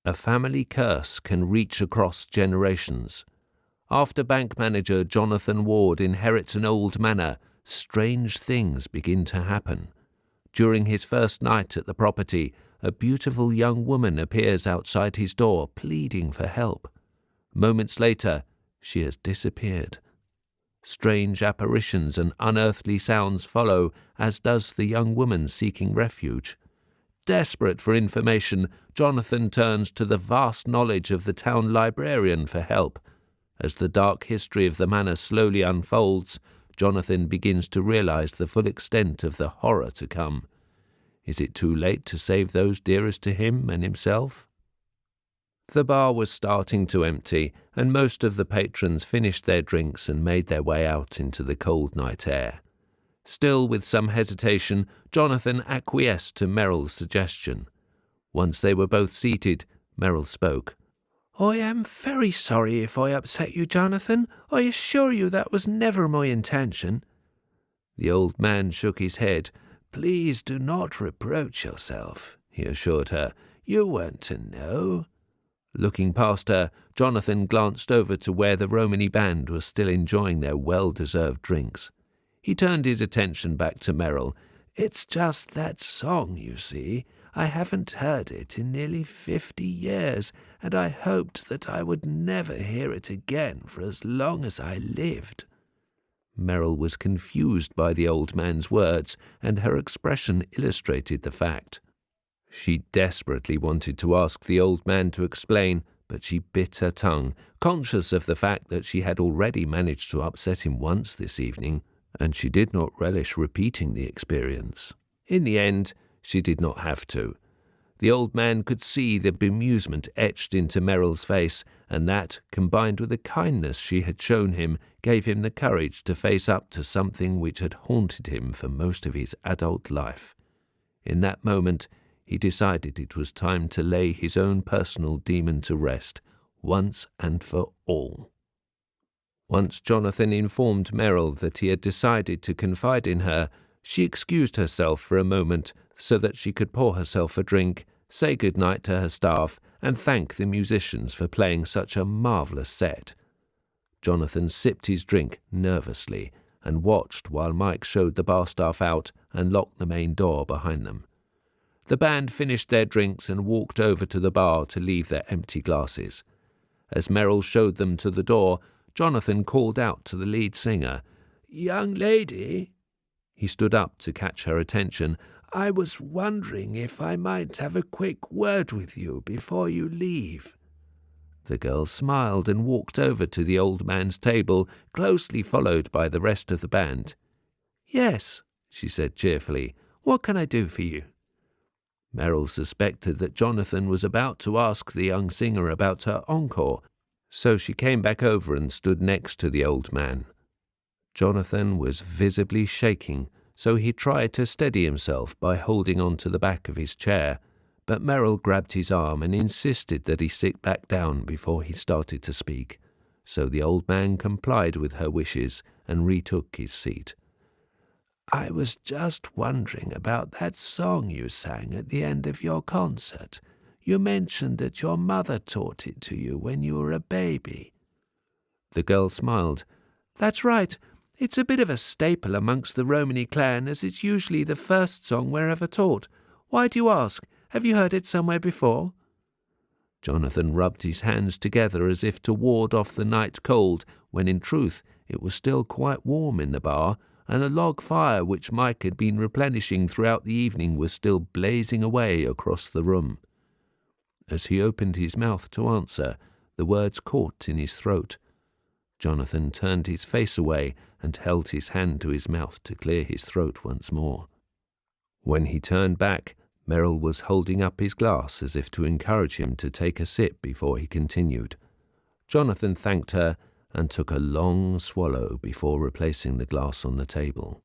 A family curse can reach across generations. After bank manager Jonathan Ward inherits an old manor, strange things begin to happen. During his first night at the property, a beautiful young woman appears outside his door, pleading for help. Moments later, she has disappeared. Strange apparitions and unearthly sounds follow, as does the young woman seeking refuge. Desperate for information, Jonathan turns to the vast knowledge of the town librarian for help. As the dark history of the manor slowly unfolds, Jonathan begins to realize the full extent of the horror to come. Is it too late to save those dearest to him and himself? The bar was starting to empty, and most of the patrons finished their drinks and made their way out into the cold night air. Still with some hesitation, Jonathan acquiesced to Merrill's suggestion. Once they were both seated, Merrill spoke. "I am very sorry if I upset you, Jonathan. I assure you that was never my intention." The old man shook his head. "Please do not reproach yourself," he assured her. "You weren't to know." Looking past her, Jonathan glanced over to where the Romany band was still enjoying their well-deserved drinks. He turned his attention back to Merrill. "It's just that song, you see. I haven't heard it in nearly 50 years, and I hoped that I would never hear it again for as long as I lived." Merrill was confused by the old man's words, and her expression illustrated the fact. She desperately wanted to ask the old man to explain, but she bit her tongue, conscious of the fact that she had already managed to upset him once this evening, and she did not relish repeating the experience. In the end, she did not have to. The old man could see the bemusement etched into Merrill's face, and that, combined with the kindness she had shown him, gave him the courage to face up to something which had haunted him for most of his adult life. In that moment, he decided it was time to lay his own personal demon to rest, once and for all. Once Jonathan informed Merrill that he had decided to confide in her, she excused herself for a moment so that she could pour herself a drink, say good-night to her staff, and thank the musicians for playing such a marvellous set. Jonathan sipped his drink nervously and watched while Mike showed the bar staff out and locked the main door behind them. The band finished their drinks and walked over to the bar to leave their empty glasses. As Merrill showed them to the door, Jonathan called out to the lead singer, "Young lady." He stood up to catch her attention. "I was wondering if I might have a quick word with you before you leave." The girl smiled and walked over to the old man's table, closely followed by the rest of the band. "Yes," she said cheerfully. "What can I do for you?" Merrill suspected that Jonathan was about to ask the young singer about her encore, so she came back over and stood next to the old man. Jonathan was visibly shaking, so he tried to steady himself by holding on to the back of his chair, but Merrill grabbed his arm and insisted that he sit back down before he started to speak, so the old man complied with her wishes and retook his seat. "I was just wondering about that song you sang at the end of your concert. You mentioned that your mother taught it to you when you were a baby." The girl smiled. "That's right. It's a bit of a staple amongst the Romany clan, as it's usually the first song we're ever taught. Why do you ask? Have you heard it somewhere before?" Jonathan rubbed his hands together as if to ward off the night cold, when in truth it was still quite warm in the bar, and a log fire which Mike had been replenishing throughout the evening was still blazing away across the room. As he opened his mouth to answer, the words caught in his throat. Jonathan turned his face away and held his hand to his mouth to clear his throat once more. When he turned back, Merrill was holding up his glass as if to encourage him to take a sip before he continued. Jonathan thanked her and took a long swallow before replacing the glass on the table.